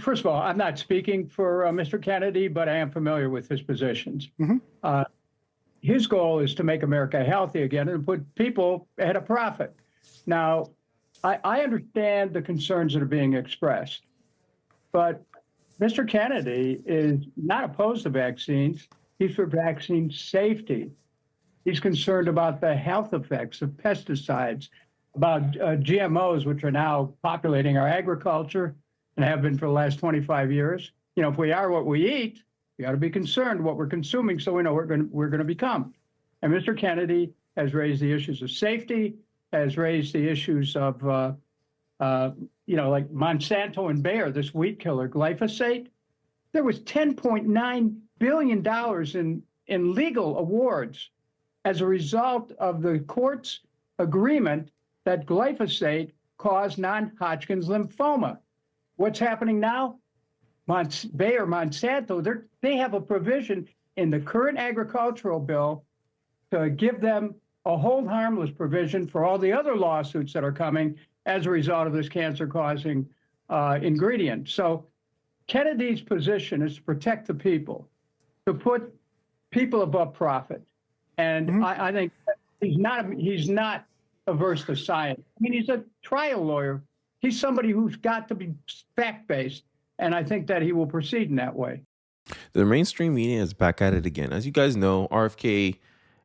first of all, I'm not speaking for Mr. Kennedy, but I am familiar with his positions. His goal is to make America healthy again and put people ahead of profit. Now, I understand the concerns that are being expressed, but Mr. Kennedy is not opposed to vaccines. He's for vaccine safety. He's concerned about the health effects of pesticides, about GMOs, which are now populating our agriculture and have been for the last 25 years. You know, if we are what we eat, we ought to be concerned what we're consuming so we know we're going to become. And Mr. Kennedy has raised the issues of safety, has raised the issues of, like Monsanto and Bayer, this weed killer, glyphosate. There was $10.9 billion in legal awards as a result of the court's agreement that glyphosate caused non-Hodgkin's lymphoma. What's happening now? Bayer, Monsanto, they have a provision in the current agricultural bill to give them a hold harmless provision for all the other lawsuits that are coming as a result of this cancer-causing ingredient. So Kennedy's position is to protect the people, to put people above profit. And I think he's not averse to science. I mean, he's a trial lawyer. He's somebody who's got to be fact-based, and I think that he will proceed in that way. The mainstream media is back at it again. As you guys know, RFK,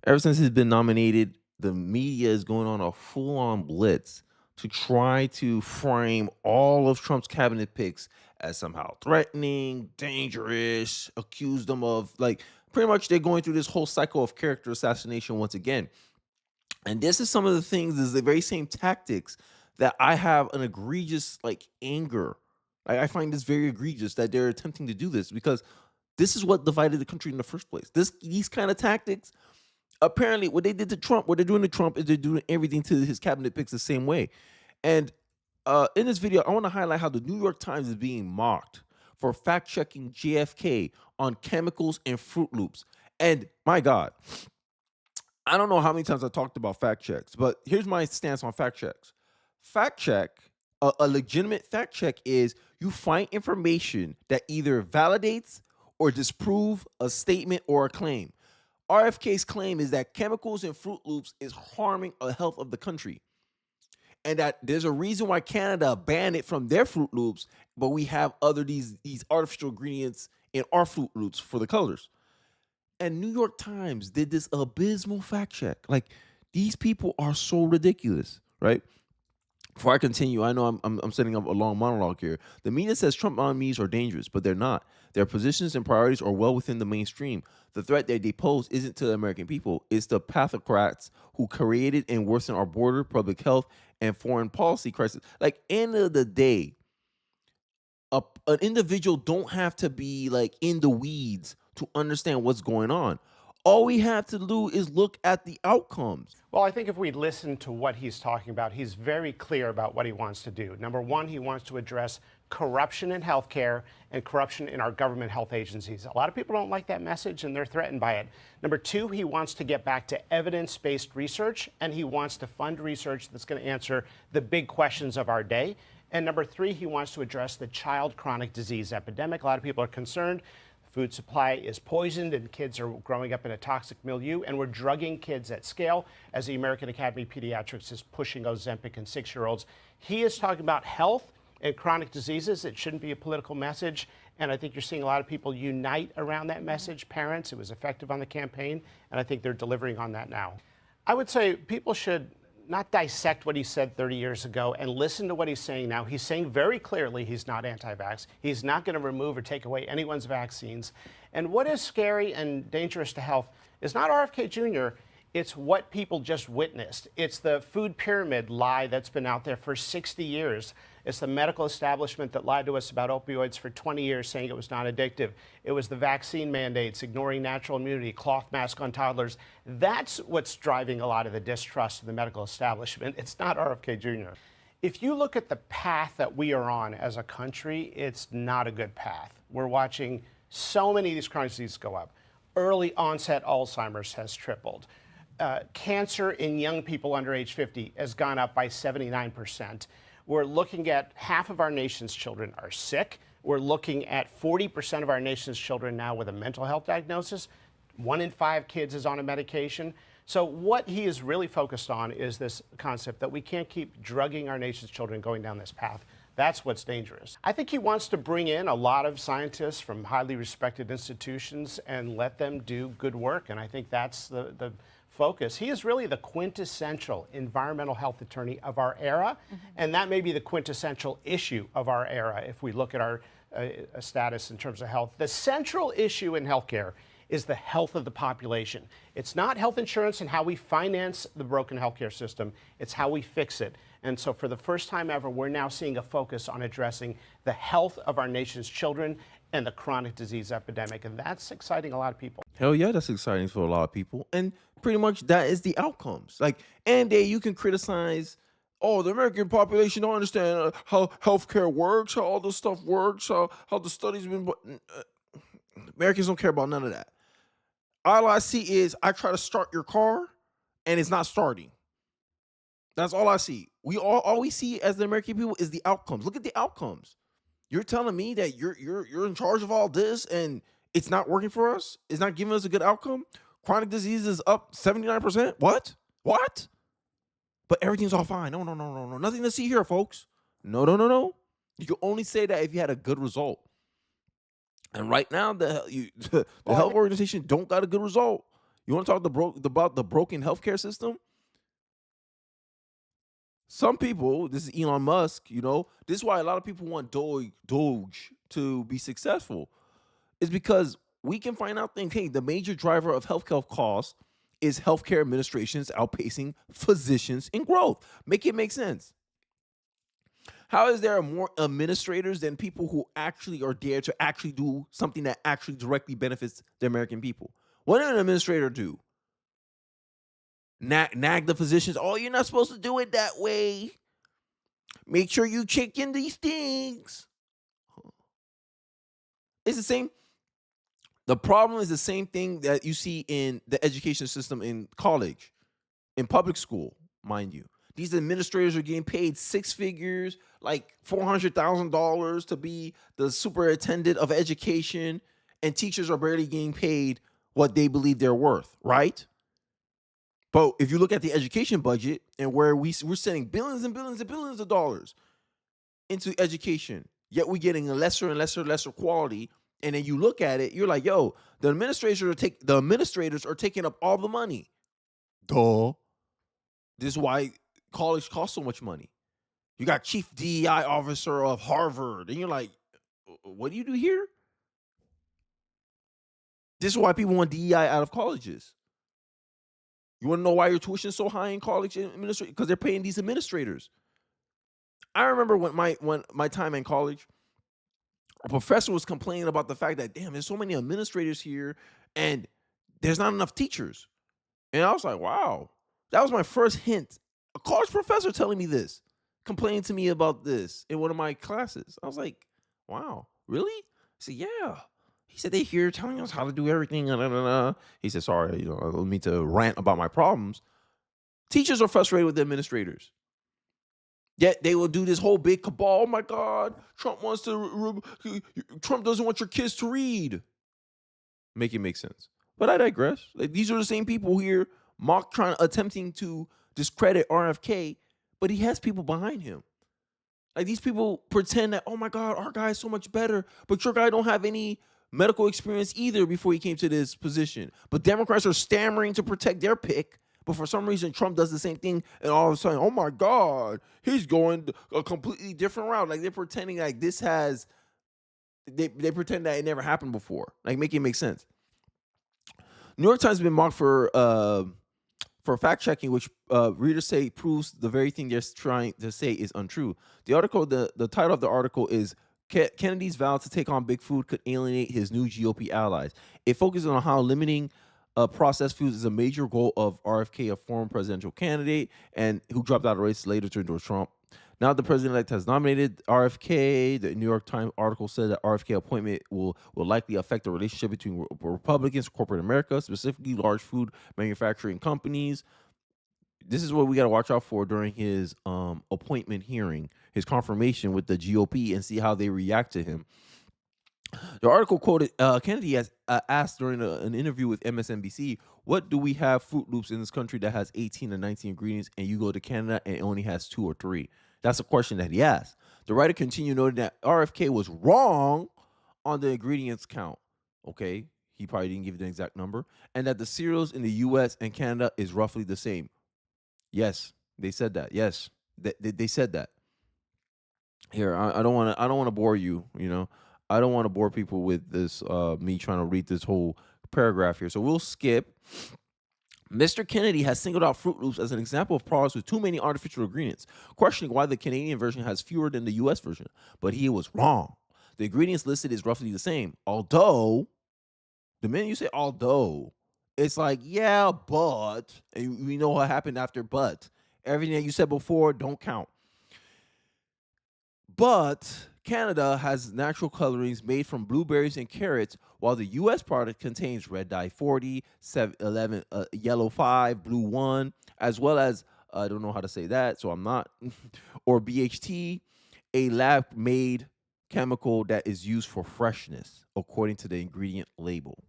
ever since he's been nominated, the media is going on a full-on blitz to try to frame all of Trump's cabinet picks as somehow threatening, dangerous, accuse them of, like, pretty much they're going through this whole cycle of character assassination once again. And this is some of the things, is the very same tactics that I have an egregious, like, anger. I find this very egregious that they're attempting to do this, because this is what divided the country in the first place. These kind of tactics, apparently what they did to Trump, what they're doing to Trump is they're doing everything to his cabinet picks the same way. And in this video, I want to highlight how the New York Times is being mocked for fact-checking JFK on chemicals and Fruit Loops. And my God, I don't know how many times I talked about fact checks, but here's my stance on fact checks. Fact check, a legitimate fact check is you find information that either validates or disprove a statement or a claim. RFK's claim is that chemicals in Fruit Loops is harming the health of the country, and that there's a reason why Canada banned it from their Fruit Loops, but we have these artificial ingredients in our Fruit Loops for the colors. And New York Times did this abysmal fact check. Like, these people are so ridiculous, right? Before I continue, I know I'm setting up a long monologue here. The media says Trump nominees are dangerous, but they're not. Their positions and priorities are well within the mainstream. The threat that they pose isn't to the American people. It's the pathocrats who created and worsened our border, public health, and foreign policy crisis. Like, end of the day, an individual don't have to be, like, in the weeds to understand what's going on. All we have to do is look at the outcomes. Well, I think if we listen to what he's talking about, he's very clear about what he wants to do. Number one, he wants to address corruption in healthcare and corruption in our government health agencies. A lot of people don't like that message and they're threatened by it. Number two, he wants to get back to evidence-based research, and he wants to fund research that's going to answer the big questions of our day. And number three, he wants to address the child chronic disease epidemic. A lot of people are concerned. Food supply is poisoned and kids are growing up in a toxic milieu, and we're drugging kids at scale as the American Academy of Pediatrics is pushing Ozempic in 6-year-olds. He is talking about health and chronic diseases. It shouldn't be a political message, and I think you're seeing a lot of people unite around that message. Parents, it was effective on the campaign, and I think they're delivering on that now. I would say people should not dissect what he said 30 years ago and listen to what he's saying now. He's saying very clearly he's not anti-vax. He's not going to remove or take away anyone's vaccines. And what is scary and dangerous to health is not RFK.Jr., it's what people just witnessed. It's the food pyramid lie that's been out there for 60 years. It's the medical establishment that lied to us about opioids for 20 years, saying it was not addictive. It was the vaccine mandates, ignoring natural immunity, cloth mask on toddlers. That's what's driving a lot of the distrust of the medical establishment. It's not RFK.Jr. If you look at the path that we are on as a country, it's not a good path. We're watching so many of these chronic diseases go up. Early onset Alzheimer's has tripled. Cancer in young people under age 50 has gone up by 79%. We're looking at half of our nation's children are sick. We're looking at 40% of our nation's children now with a mental health diagnosis. 1 in 5 kids is on a medication. So what he is really focused on is this concept that we can't keep drugging our nation's children going down this path. That's what's dangerous. I think he wants to bring in a lot of scientists from highly respected institutions and let them do good work. And I think that's the focus. He is really the quintessential environmental health attorney of our era. And that may be the quintessential issue of our era if we look at our status in terms of health. The central issue in healthcare is the health of the population. It's not health insurance and how we finance the broken healthcare system. It's how we fix it. And so for the first time ever, we're now seeing a focus on addressing the health of our nation's children and the chronic disease epidemic. And that's exciting a lot of people. Hell yeah, that's exciting for a lot of people. And pretty much that is the outcomes. Like, and you can criticize, oh, the American population don't understand how healthcare works, how all this stuff works, how the studies been. Americans don't care about none of that. All I see is I try to start your car and it's not starting. That's all I see. All we see as the American people is the outcomes. Look at the outcomes. You're telling me that you're in charge of all this and it's not working for us? It's not giving us a good outcome? Chronic disease is up 79%? What? But everything's all fine. No. Nothing to see here, folks. No. You can only say that if you had a good result. And right now, the health organization don't got a good result. You want to talk about the broken healthcare system? Some people, this is Elon Musk, this is why a lot of people want Doge to be successful. It's because we can find out things. Hey, the major driver of healthcare costs is healthcare administrations outpacing physicians in growth. Make it make sense. How is there more administrators than people who actually are there to actually do something that actually directly benefits the American people? What did an administrator do? Nag the physicians. Oh, you're not supposed to do it that way. Make sure you check in these things. It's the same. The problem is the same thing that you see in the education system in college, in public school, mind you. These administrators are getting paid 6 figures, like $400,000 to be the superintendent of education, and teachers are barely getting paid what they believe they're worth, right? But if you look at the education budget and where we're sending billions and billions and billions of dollars into education, yet we're getting a lesser and lesser quality. And then you look at it, you're like, yo, the administrators are taking up all the money. Duh. This is why college costs so much money. You got chief DEI officer of Harvard, and you're like, what do you do here? This is why people want DEI out of colleges. You want to know why your tuition is so high in college administration? Because they're paying these administrators. I remember when my time in college, a professor was complaining about the fact that, damn, there's so many administrators here and there's not enough teachers. And I was like, wow, that was my first hint. A college professor telling me this, complaining to me about this in one of my classes. I was like, wow, really? He said, yeah. He said, they here telling us how to do everything. He said, sorry, I don't mean to rant about my problems. Teachers are frustrated with the administrators. Yet they will do this whole big cabal. Oh my God, Trump doesn't want your kids to read. Make it make sense. But I digress. Like, these are the same people here attempting to discredit RFK, but he has people behind him. Like, these people pretend that, oh my God, our guy is so much better, but your guy don't have any medical experience either before he came to this position. But Democrats are stammering to protect their pick. But for some reason, Trump does the same thing, and all of a sudden, oh my God, he's going a completely different route. Like, they're pretending like they pretend that it never happened before. Like, make it make sense. New York Times has been mocked for fact checking, which readers say proves the very thing they're trying to say is untrue. The article, the title of the article is Kennedy's vow to take on big food could alienate his new GOP allies. It focuses on how limiting processed foods is a major goal of RFK, a former presidential candidate, and who dropped out of the race later to endorse Trump. Now the president-elect has nominated RFK. The New York Times article said that RFK appointment will likely affect the relationship between Republicans and corporate America, specifically large food manufacturing companies. This is what we got to watch out for during his appointment hearing, his confirmation with the GOP, and see how they react to him. The article quoted Kennedy as asked during an interview with MSNBC, "What do we have Fruit Loops in this country that has 18 or 19 ingredients, and you go to Canada and it only has 2 or 3?" That's a question that he asked. The writer continued noting that RFK was wrong on the ingredients count. Okay, he probably didn't give the exact number, and that the cereals in the U.S. and Canada is roughly the same. Yes, they said that. Yes, they said that. Here, I don't want to bore you. I don't want to bore people with this. Me trying to read this whole paragraph here, so we'll skip. Mr. Kennedy has singled out Fruit Loops as an example of products with too many artificial ingredients, questioning why the Canadian version has fewer than the U.S. version. But he was wrong. The ingredients listed is roughly the same, although the minute you say although, it's like, yeah, but, and we know what happened after but. Everything that you said before don't count. But Canada has natural colorings made from blueberries and carrots, while the U.S. product contains red dye 40, 11, yellow 5, blue 1, as well as, I don't know how to say that, so I'm not, or BHT, a lab-made chemical that is used for freshness, according to the ingredient label.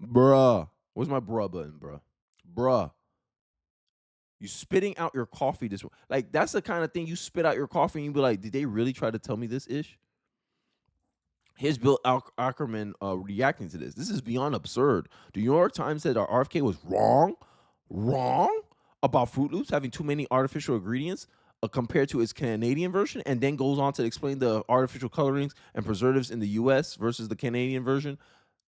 Bruh. Where's my bruh button, bruh? Bruh. You spitting out your coffee this way. Like, that's the kind of thing you spit out your coffee and you be like, did they really try to tell me this ish? Here's Bill Ackerman reacting to this. This is beyond absurd. The New York Times said our RFK was wrong about Fruit Loops having too many artificial ingredients compared to its Canadian version, and then goes on to explain the artificial colorings and preservatives in the U.S. versus the Canadian version.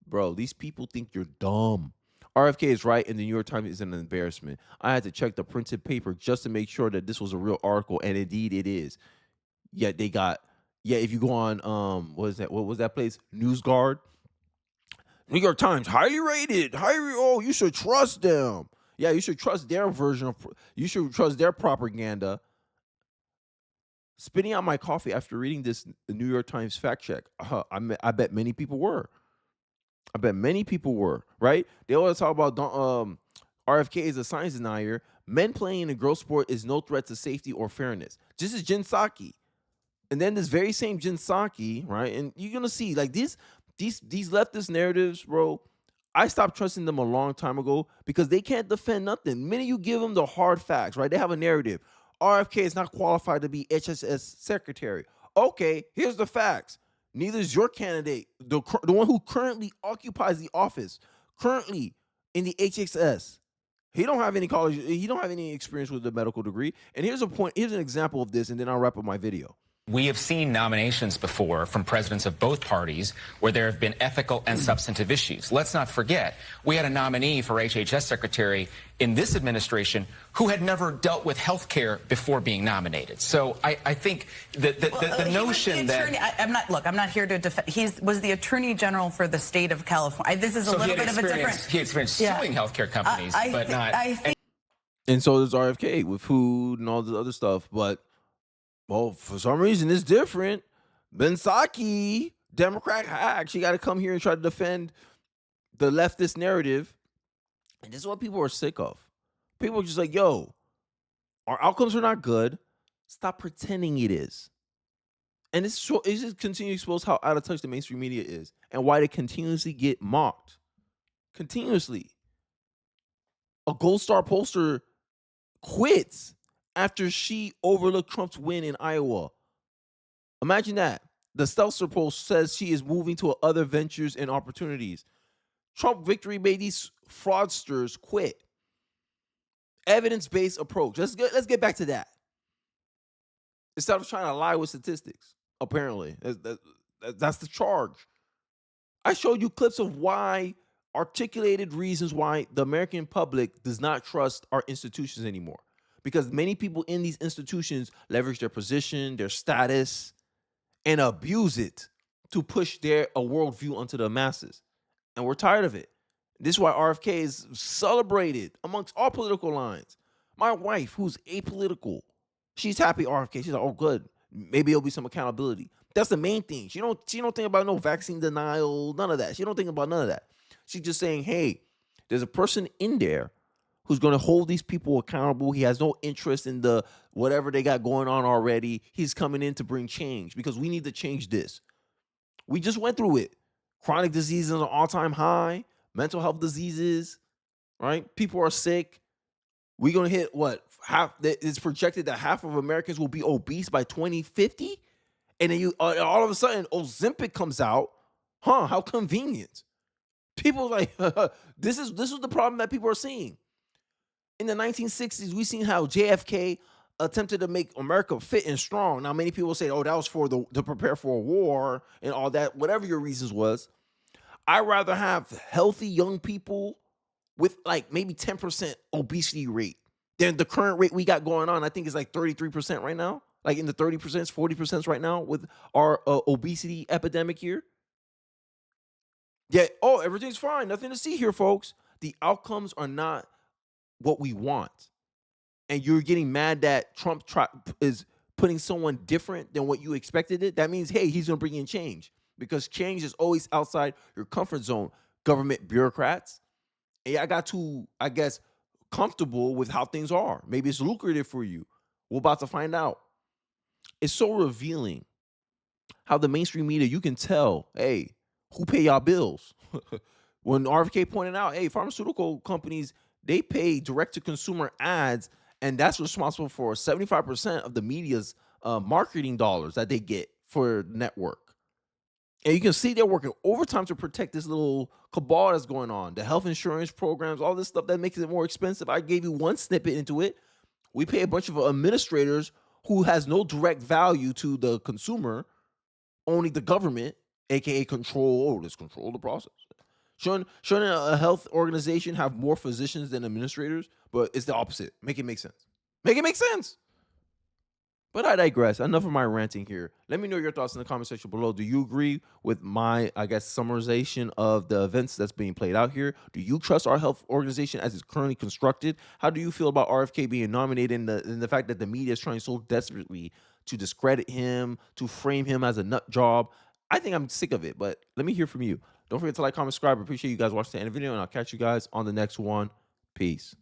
Bro, these people think you're dumb. RFK is right, and the New York Times is an embarrassment. I had to check the printed paper just to make sure that this was a real article, and indeed it is. Yet they got, if you go on, what was that place? NewsGuard. New York Times, highly rated. You should trust them. Yeah, you should trust their you should trust their propaganda. Spitting out my coffee after reading this the New York Times fact check. I bet many people were. Right? They always talk about RFK is a science denier. Men playing in a girl sport is no threat to safety or fairness. This is Jen Psaki. And then this very same Jen Psaki, right? And you're gonna see like these leftist narratives, bro. I stopped trusting them a long time ago because they can't defend nothing. The minute you give them the hard facts, right? They have a narrative. RFK is not qualified to be HSS secretary. Okay, here's the facts. Neither is your candidate, the one who currently occupies the office, currently in the HXS. He don't have any college. He don't have any experience with a medical degree. And here's an example of this, and then I'll wrap up my video. We have seen nominations before from presidents of both parties where there have been ethical and substantive issues. Let's not forget, we had a nominee for HHS secretary in this administration who had never dealt with health care before being nominated. So I think that the notion that... I'm not here to defend. He was the attorney general for the state of California. This is a little bit of a different... He had experience suing healthcare companies, but not... And so does RFK with food and all this other stuff, but... Well, for some reason, it's different. Ben Psaki, Democrat hack, she got to come here and try to defend the leftist narrative. And this is what people are sick of. People are just like, yo, our outcomes are not good. Stop pretending it is. And it just continues to expose how out of touch the mainstream media is and why they continuously get mocked. Continuously. A Gold Star pollster quits after she overlooked Trump's win in Iowa. Imagine that. The Stelzer poll says she is moving to other ventures and opportunities. Trump victory made these fraudsters quit. Evidence-based approach. Let's get back to that. Instead of trying to lie with statistics, apparently. That's the charge. I showed you clips of articulated reasons why the American public does not trust our institutions anymore. Because many people in these institutions leverage their position, their status, and abuse it to push a worldview onto the masses. And we're tired of it. This is why RFK is celebrated amongst all political lines. My wife, who's apolitical, she's happy RFK. She's like, oh, good. Maybe there'll be some accountability. That's the main thing. She don't think about no vaccine denial, none of that. She don't think about none of that. She's just saying, hey, there's a person in there who's going to hold these people accountable. He has no interest in the whatever they got going on already. He's coming in to bring change because we need to change this. We just went through it. Chronic diseases are all-time high, mental health diseases, right? People are sick. We're going to hit what? It's projected that half of Americans will be obese by 2050. And then all of a sudden, Ozempic comes out. How convenient. People like, this is the problem that people are seeing. In the 1960s, we seen how JFK attempted to make America fit and strong. Now, many people say, oh, that was to prepare for a war and all that, whatever your reasons was. I'd rather have healthy young people with like maybe 10% obesity rate than the current rate we got going on. I think it's like 33% right now, like in the 30%, 40% right now with our obesity epidemic here. Yeah, everything's fine. Nothing to see here, folks. The outcomes are not what we want. And you're getting mad that Trump is putting someone different than what you expected it. That means, hey, he's going to bring in change, because change is always outside your comfort zone. Government bureaucrats. And I got too, I guess, comfortable with how things are. Maybe it's lucrative for you. We're about to find out. It's so revealing how the mainstream media, you can tell, hey, who pay y'all bills? When RFK pointed out, hey, pharmaceutical companies, they pay direct-to-consumer ads, and that's responsible for 75% of the media's marketing dollars that they get for the network. And you can see they're working overtime to protect this little cabal that's going on. The health insurance programs, all this stuff that makes it more expensive. I gave you one snippet into it. We pay a bunch of administrators who has no direct value to the consumer, only the government, aka control. Let's control the process. Shouldn't a health organization have more physicians than administrators? But it's the opposite. Make it make sense. Make it make sense. But I digress. Enough of my ranting here. Let me know your thoughts in the comment section below. Do you agree with my, I guess, summarization of the events that's being played out here? Do you trust our health organization as it's currently constructed? How do you feel about RFK being nominated and the fact that the media is trying so desperately to discredit him, to frame him as a nut job? I think I'm sick of it, but let me hear from you. Don't forget to like, comment, subscribe. I appreciate you guys watching the end of the video, and I'll catch you guys on the next one. Peace.